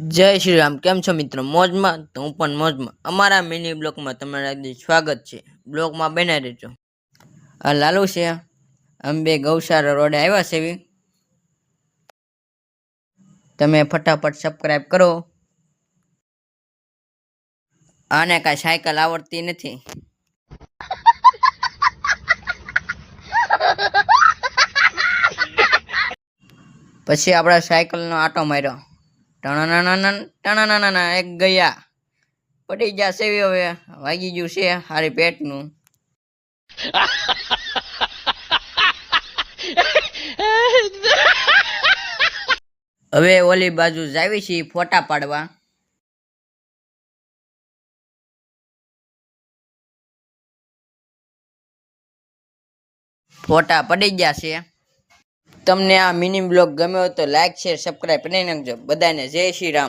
जय श्री राम। केम छो मित्रों? मौज में? तो हूँ पण मौज में। अमारा मिनी ब्लॉग में तमारा स्वागत है। ब्लॉग में बना रहो। आ लालू से हम बे गौशाला रोडे आव्या छे। तमे फटाफट सब्सक्राइब करो। आने का साइकिल आवड़ती नहीं। पछी आपड़ा साइकिल नो आटो मार्यो। टणाना एक गया पड़ी जशे। हवे वागी गयुं छे हारी पेटनुं। हवे ओली बाजू जावी छी फोटा पाड़वा। फोटा पड़ी गया छे। तमने आ मिनी ब्लॉग गम्यो तो लाइक शेर सब्सक्राइब કરી નાખજો। બધાને જય શ્રી રામ।